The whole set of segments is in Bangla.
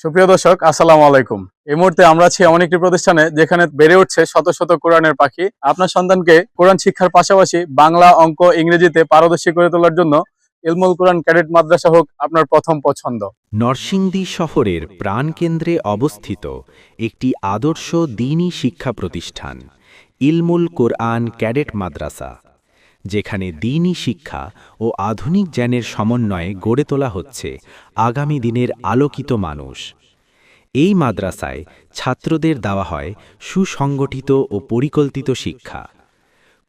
সুপ্রিয় দর্শক, আসসালামু আলাইকুম। এই মুহূর্তে আমরা আছি এমন একটি প্রতিষ্ঠানে যেখানে বেড়ে উঠছে শত শত কোরআনের পাখি। আপনার সন্তানকে কোরআন শিক্ষার পাশাপাশি বাংলা, অঙ্ক, ইংরেজিতে পারদর্শী করে তোলার জন্য ইলমুল কোরআন ক্যাডেট মাদ্রাসা হোক আপনার প্রথম পছন্দ। নরসিংদী শহরের প্রাণকেন্দ্রে অবস্থিত একটি আদর্শ দ্বীনী শিক্ষা প্রতিষ্ঠান ইলমুল কোরআন ক্যাডেট মাদ্রাসা, যেখানে দ্বীনী শিক্ষা ও আধুনিক জ্ঞানের সমন্বয়ে গড়ে তোলা হচ্ছে আগামী দিনের আলোকিত মানুষ। এই মাদ্রাসায় ছাত্রদের দেওয়া হয় সুসংগঠিত ও পরিকল্পিত শিক্ষা।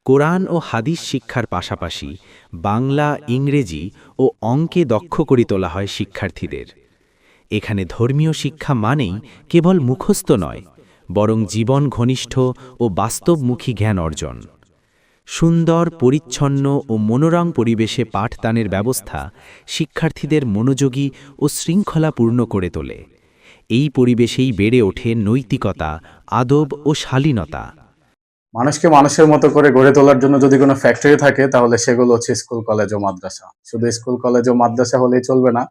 কোরআন ও হাদিস শিক্ষার পাশাপাশি বাংলা, ইংরেজি ও অঙ্কে দক্ষ করে তোলা হয় শিক্ষার্থীদের। এখানে ধর্মীয় শিক্ষা মানেই কেবল মুখস্থ নয়, বরং জীবন ঘনিষ্ঠ ও বাস্তবমুখী জ্ঞান অর্জন। সুন্দর, পরিচ্ছন্ন ও মনোরম পরিবেশে পাঠদানের ব্যবস্থা শিক্ষার্থীদের মনোযোগী ও শৃঙ্খলাপূর্ণ করে তোলে। এই পরিবেশেই বেড়ে ওঠে নৈতিকতা, আদব ও শালীনতা। মানুষকে মানুষের মতো করে গড়ে তোলার জন্য যদি কোনো ফ্যাক্টরি থাকে তাহলে সেগুলো হচ্ছে স্কুল, কলেজ ও মাদ্রাসা। শুধু স্কুল, কলেজ ও মাদ্রাসা হলেই চলবে না,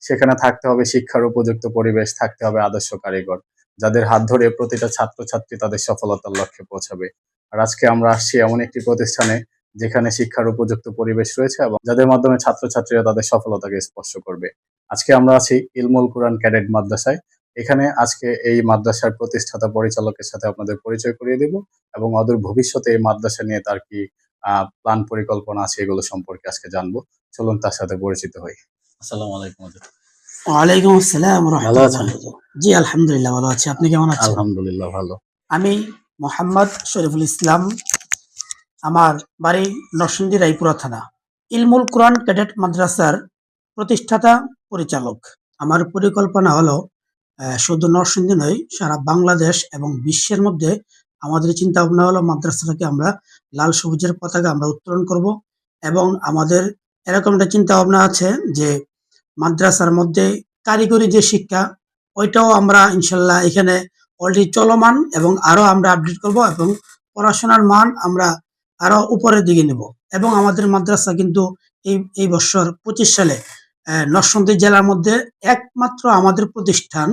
সেখানে থাকতে হবে শিক্ষার উপযুক্ত পরিবেশ, থাকতে হবে আদর্শ কারিগর, যাদের হাত ধরে প্রতিটা ছাত্রছাত্রী তাদের সফলতার লক্ষ্যে পৌঁছাবে। আর আজকে আমরা আসছি এমন একটি প্রতিষ্ঠানে যেখানে শিক্ষার উপযুক্ত পরিবেশ রয়েছে এবং যাদের মাধ্যমে ছাত্রছাত্রীরা তাদের সফলতাকে স্পর্শ করবে। আজকে আমরা আছি ইলমুল কোরআন ক্যাডেট মাদ্রাসায়। এখানে আজকে এই মাদ্রাসার প্রতিষ্ঠাতা পরিচালকের সাথে আপনাদের পরিচয় করিয়ে দেব এবং অদূর ভবিষ্যতে এই মাদ্রাসা নিয়ে তার কি প্ল্যান পরিকল্পনা আছে এগুলো সম্পর্কে আজকে জানবো। চলুন তার সাথে পরিচিত হই। আসসালামু আলাইকুম। ওয়ালাইকুম আসসালাম ওয়া ভালো আছেন? রাহমাতুল্লাহ। জি, আলহামদুলিল্লাহ ভালো আছি। আপনি কেমন আছেন? আলহামদুলিল্লাহ ভালো। আমি মোহাম্মদ শরীফুল ইসলাম। আমার বাড়ি নরসিংদী রায়পুরা থানা। ইলমুল কোরআন ক্যাডেট মাদ্রাসার প্রতিষ্ঠাতা পরিচালক। আমার পরিকল্পনা হলো শুধু নরসিংদী নয়, সারা বাংলাদেশ এবং বিশ্বের মধ্যে আমাদের চিন্তা ভাবনা হলো মাদ্রাসাটাকে আমরা লাল সবুজের পতাকা আমরা উত্তোলন করব এবং আমাদের এরকম একটা চিন্তা ভাবনা আছে যে মাদ্রাসার মধ্যে কারিগরি যে শিক্ষা ওইটাও আমরা ইনশাল্লাহ এখানে অলরেডি চলমান এবং আরো আমরা আপডেট করব এবং পড়াশোনার মান আমরা আরো উপরের দিকে নেব। এবং আমাদের মাদ্রাসা কিন্তু এই বছর 25 সালে নরসিংদী জেলার মধ্যে একমাত্র আমাদের প্রতিষ্ঠান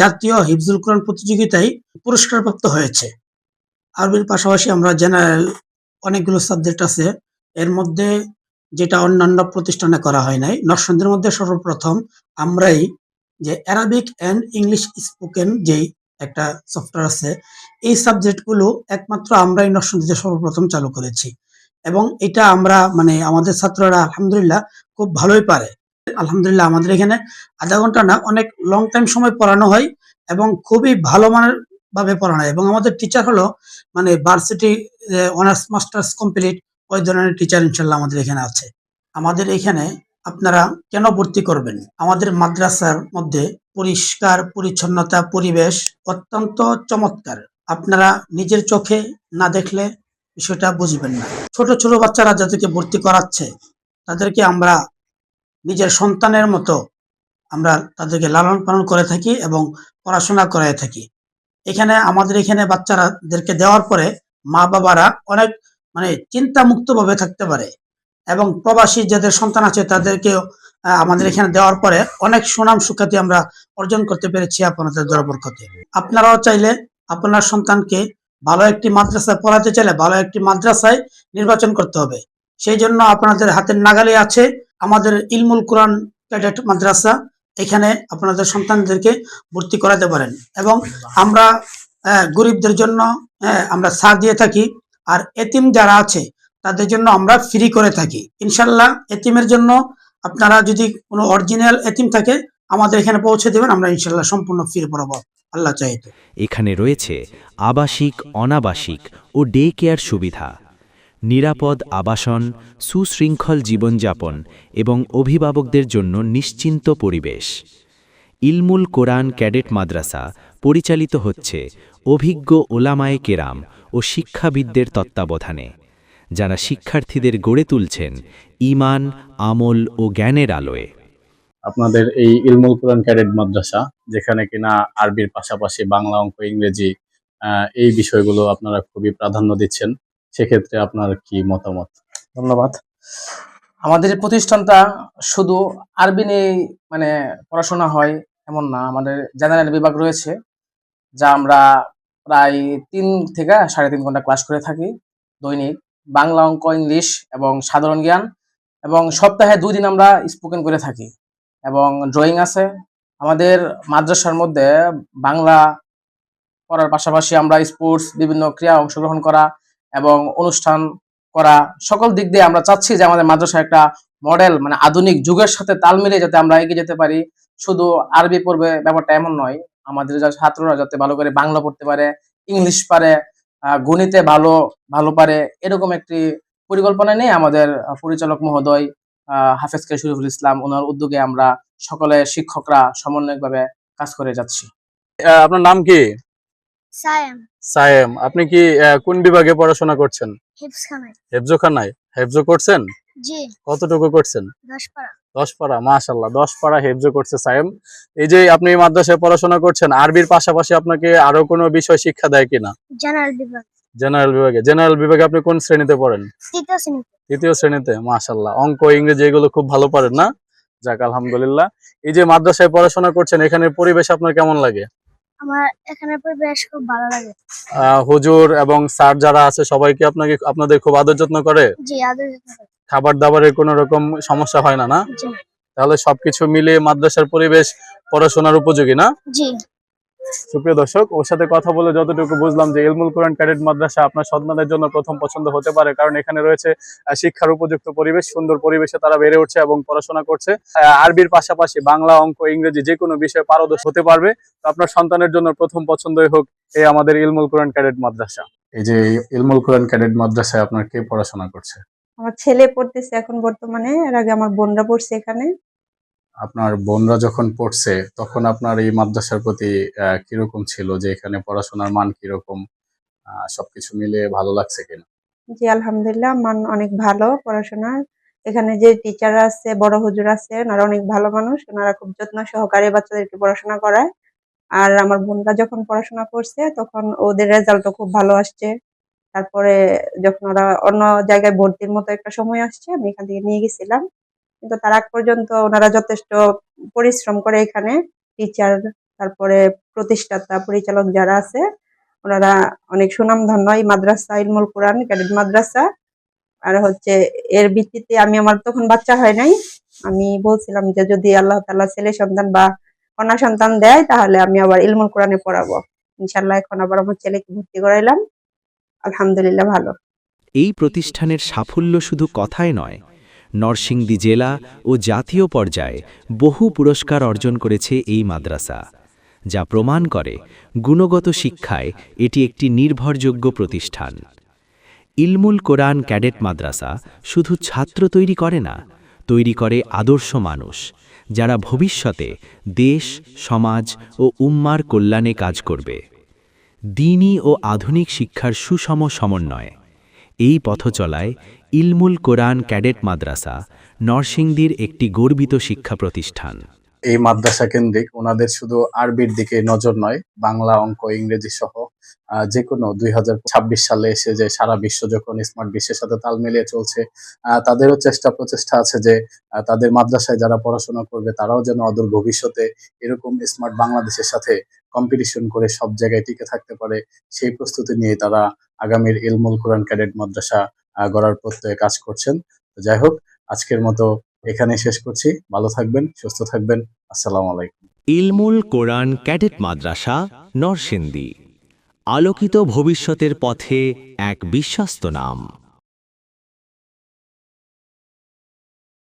জাতীয় হিফজুল কোরআন প্রতিযোগিতায় পুরস্কারপ্রাপ্ত হয়েছে। আরবির পাশাপাশি আমরা জেনারেল অনেকগুলো সাবজেক্ট আছে, এর মধ্যে যেটা অন্যান্য প্রতিষ্ঠানে করা হয় নাই। নরসিংদীর মধ্যে সর্বপ্রথম আমরাই যে অ্যারাবিক অ্যান্ড ইংলিশ স্পোকেন যেই একটা সফটওয়্যার আছে, এই সাবজেক্টগুলো একমাত্র আমরাই নরসিংদীতে সর্বপ্রথম চালু করেছি এবং এটা আমরা মানে আমাদের ছাত্ররা আলহামদুলিল্লাহ খুব ভালোই পারে। আলহামদুলিল্লাহ আমাদের এখানে আধা ঘন্টা না, অনেক লং টাইম সময় পড়ানো হয় এবং খুবই ভালো মানের ভাবে পড়ানো হয় এবং আমাদের টিচার হলো মানে ভার্সিটি অনার্স মাস্টার্স কমপ্লিট ওই ধরনের টিচার ইনশাল্লাহ আমাদের এখানে আছে। আমাদের এখানে আপনারা কেন ভর্তি করবেন? আমাদের মাদ্রাসার মধ্যে পরিষ্কার পরিচ্ছন্নতা পরিবেশ অত্যন্ত চমৎকার। আপনারা নিজের চোখে না দেখলে বিষয়টা বুঝবেন না। ছোট ছোট বাচ্চারা যাদেরকে ভর্তি করাচ্ছে তাদেরকে আমরা নিজের সন্তানের মতো আমরা তাদেরকে লালন পালন করে থাকি এবং পড়াশোনা করায় থাকি। আমাদের এখানে বাচ্চারাদেরকে দেওয়ার পরে মা বাবারা অনেক মানে চিন্তামুক্ত ভাবে থাকতে পারে এবং প্রবাসী যাদের সন্তান আছে তাদেরকেও আমাদের এখানে দেওয়ার পরে অনেক সুনাম সুখ্যাতি আমরা অর্জন করতে পেরেছি আপনাদের দয়া বরকতে। আপনারাও চাইলে আপনার সন্তানকে ভালো একটি মাদ্রাসায় পড়াতে চাইলে ভালো একটি মাদ্রাসায় নির্বাচন করতে হবে। সেই জন্য আপনাদের হাতের নাগালে আছে আমাদের ইলমুল কোরআন ক্যাডেট মাদ্রাসা। এখানে আপনাদের সন্তানদেরকে ভর্তি করাতে পারেন এবং আমরা গরিবদের জন্য আমরা ছাড় দিয়ে থাকি, আর এতিম যারা আছে তাদের জন্য আমরা ফ্রি করে থাকি ইনশাল্লাহ। এতিমের জন্য আপনারা যদি কোনো অরিজিনাল এতিম থাকে আমাদের এখানে পৌঁছে দেবেন, আমরা ইনশাল্লাহ সম্পূর্ণ ফ্রি পড়াবো আল্লাহ চাইতে। এখানে রয়েছে আবাসিক, অনাবাসিক ও ডে কেয়ার সুবিধা, নিরাপদ আবাসন, সুশৃঙ্খল জীবনযাপন এবং অভিভাবকদের জন্য নিশ্চিন্ত পরিবেশ। ইলমুল কোরআন ক্যাডেট মাদ্রাসা পরিচালিত হচ্ছে অভিজ্ঞ ওলামায়ে কেরাম ও শিক্ষাবিদদের তত্ত্বাবধানে, যারা শিক্ষার্থীদের গড়ে তুলছেন ঈমান, আমল ও জ্ঞানের আলোয়। আপনাদের এই ইলমুল কোরআন ক্যাডেট মাদ্রাসা যেখানে কিনা আরবির পাশাপাশি বাংলা, অঙ্ক, ইংরেজি এই বিষয়গুলো আপনারা খুবই প্রাধান্য দিচ্ছেন, সেক্ষেত্রে আপনার কি মতামত? ধন্যবাদ। আমাদের এই প্রতিষ্ঠানটা শুধু আরবি নিয়ে মানে পড়াশোনা হয় এমন না, আমাদের জেনারেল বিভাগ রয়েছে, যা আমরা প্রায় ৩ থেকে ৩.৫ ঘন্টা ক্লাস করে থাকি দৈনিক। বাংলা, অঙ্ক, ইংলিশ এবং সাধারণ জ্ঞান, এবং সপ্তাহে ২ দিন আমরা স্পোকেন করে থাকি এবং ড্রয়িং আছে। আমাদের মাদ্রাসার মধ্যে বাংলা পড়ার পাশাপাশি আমরা স্পোর্টস, বিভিন্ন ক্রীড়া অংশগ্রহণ করা এবং অনুষ্ঠান করা, সকল দিক দিয়ে আমরা চাচ্ছি যে আমাদের মাদ্রাসা একটা মডেল, মানে আধুনিক যুগের সাথে তাল মিলিয়ে যাতে আমরা এগিয়ে যেতে পারি। শুধু আরবি পড়বে ব্যাপারটা এমন নয়, আমাদের ছাত্ররা যাতে ভালো করে বাংলা পড়তে পারে, ইংলিশ পারে, গণিতে ভালো ভালো পারে, এরকম একটি পরিকল্পনা নিয়ে আমাদের পরিচালক মহোদয় হাফেজ কে শরীফুল ইসলাম, ওনার উদ্যোগে আমরা সকলে শিক্ষকরা সমন্বয়কভাবে কাজ করে যাচ্ছি। আপনার নাম কি? সায়েম, সায়েম। আপনি কি কোন বিভাগে পড়াশোনা করছেন? হিফজখানায়। হেফজোখানায়। হেফজো করছেন? জি, কতটুকু করছেন? 10 পারা। 10 পারা। মাশাআল্লাহ, 10 পারা হেফজো করছে সায়েম। এই যে আপনি এই মাদ্রাসায় পড়াশোনা করছেন, আরবির পাশাপাশি আপনাকে আরো কোনো বিষয় শিক্ষা দেয় কিনা? জেনারেল বিভাগ, জেনারেল বিভাগে। জেনারেল বিভাগে আপনি কোন শ্রেণীতে পড়েন? 3য় শ্রেণীতে। 3য় শ্রেণীতে। মাশাআল্লাহ, অঙ্ক, ইংরেজি এগুলো খুব ভালো পারেন না? যাক, আলহামদুলিল্লাহ। এই যে মাদ্রাসায় পড়াশোনা করছেন, এখানের পরিবেশ আপনার কেমন লাগে? আমার এখানের পরিবেশ খুব ভালো লাগে। হুজুর এবং স্যার যারা আছে সবাই কি আপনাদের খুব আদর যত্ন করে? জি, আদর যত্ন করে। খাবার দাবারের কোনো রকম সমস্যা হয় না, না? জি, তাহলে সবকিছু মিলিয়ে মাদ্রাসার পরিবেশ পড়াশোনার উপযোগী, না? জি, সুপ্রিয় দর্শক, ওর সাথে কথা বলে যতটুকু বুঝলাম যে ইলমুল কোরআন ক্যাডেট মাদ্রাসা আপনার সন্তানদের জন্য প্রথম পছন্দ হতে পারে, কারণ এখানে রয়েছে শিক্ষার উপযুক্ত পরিবেশ, সুন্দর পরিবেশে তারা বেড়ে উঠছে এবং পড়াশোনা করছে। আরবির পাশাপাশি বাংলা, অঙ্ক, ইংরেজি যে কোনো বিষয়ে পারদর্শী হতে পারবে। তো আপনার সন্তানের জন্য প্রথম পছন্দই হোক এই আমাদের ইলমুল কোরআন ক্যাডেট মাদ্রাসা। এই যে ইলমুল কোরআন ক্যাডেট মাদ্রাসায় আপনার কে পড়াশোনা করছে? আমার ছেলে পড়তেছে এখন বর্তমানে, এর আগে আমার বোনরা পড়ছে এখানে। আপনার বোনরা যখন পড়ছে তখন আপনার এই মাদ্রাসার প্রতি কিরকম ছিল, যে এখানে পড়াশোনার মান কিরকম, সবকিছু মিলিয়ে ভালো লাগছে কিনা? জি, আলহামদুলিল্লাহ, মান অনেক ভালো পড়াশোনার। এখানে যে টিচাররা আছে, বড় হুজুর আছে, ওনারা অনেক ভালো মানুষ, ওনারা খুব যত্ন সহকারে বাচ্চাদেরকে পড়াশোনা করায়। আর আমার বোনরা যখন পড়াশোনা করছে তখন ওদের রেজাল্টও খুব ভালো আসছে। তারপরে যখন ওরা অন্য জায়গায় ভর্তির মতো একটা সময় আসছে, আমি এখান থেকে নিয়ে গেছিলাম, কিন্তু তার আগ পর্যন্ত ওনারা যথেষ্ট পরিশ্রম করে এখানে টিচার, তারপরে প্রতিষ্ঠাতা, পরিচালক যারা আছে, ওনারা অনেক সুনামধন্য এই মাদ্রাসা, ইলমুল কোরআন ক্যাডেট মাদ্রাসা। আর হচ্ছে এর ভিত্তিতে আমি, আমার তখন বাচ্চা হয় নাই, আমি বলছিলাম যে যদি আল্লাহ তাআলা ছেলে সন্তান বা কন্যা সন্তান দেয় তাহলে আমি আবার ইলমুল কোরআনে পড়াবো। ইনশাআল্লাহ এখন আবার আমার ছেলেকে ভর্তি করাইলাম, আলহামদুলিল্লাহ ভালো। এই প্রতিষ্ঠানের সাফল্য শুধু কথায় নয়, নরসিংদী জেলা ও জাতীয় পর্যায়ে বহু পুরস্কার অর্জন করেছে এই মাদ্রাসা, যা প্রমাণ করে গুণগত শিক্ষায় এটি একটি নির্ভরযোগ্য প্রতিষ্ঠান। ইলমুল কোরআন ক্যাডেট মাদ্রাসা শুধু ছাত্র তৈরি করে না, তৈরি করে আদর্শ মানুষ, যারা ভবিষ্যতে দেশ, সমাজ ও উম্মার কল্যাণে কাজ করবে। দ্বীনি ও আধুনিক শিক্ষার সুষম সমন্বয়, এই পথচলায় ইলমুল কোরআন ক্যাডেট মাদ্রাসা নরসিংদীর একটি গর্বিত শিক্ষা প্রতিষ্ঠান। এই মাদ্রাসা কেন্দ্রিক ওনাদের শুধু আরবির দিকে নজর নয়, বাংলা, অঙ্ক, ইংরেজি সহ যে কোনো 2026 সালে এসে যে সারা বিশ্ব যখন স্মার্ট বিশ্বের সাথে তাল মিলিয়ে চলছে, তাদেরও প্রচেষ্টা আছে যে তাদের মাদ্রাসায় যারা পড়াশোনা করবে তারাও যেন অদূর ভবিষ্যতে এরকম স্মার্ট বাংলাদেশের সাথে কম্পিটিশন করে সব জায়গায় টিকে থাকতে পারে। সেই প্রস্তুতি নিয়ে তারা আগামীর ইলমুল কোরআন ক্যাডেট মাদ্রাসা গড়ার প্রত্যয়ে কাজ করছেন। তো যাই হোক, আজকের মতো এখানে শেষ করছি। ভালো থাকবেন, সুস্থ থাকবেন। আসসালামু আলাইকুম। ইলমুল কোরআন ক্যাডেট মাদ্রাসা নরসিংদী, আলোকিত ভবিষ্যতের পথে এক বিশ্বস্ত নাম।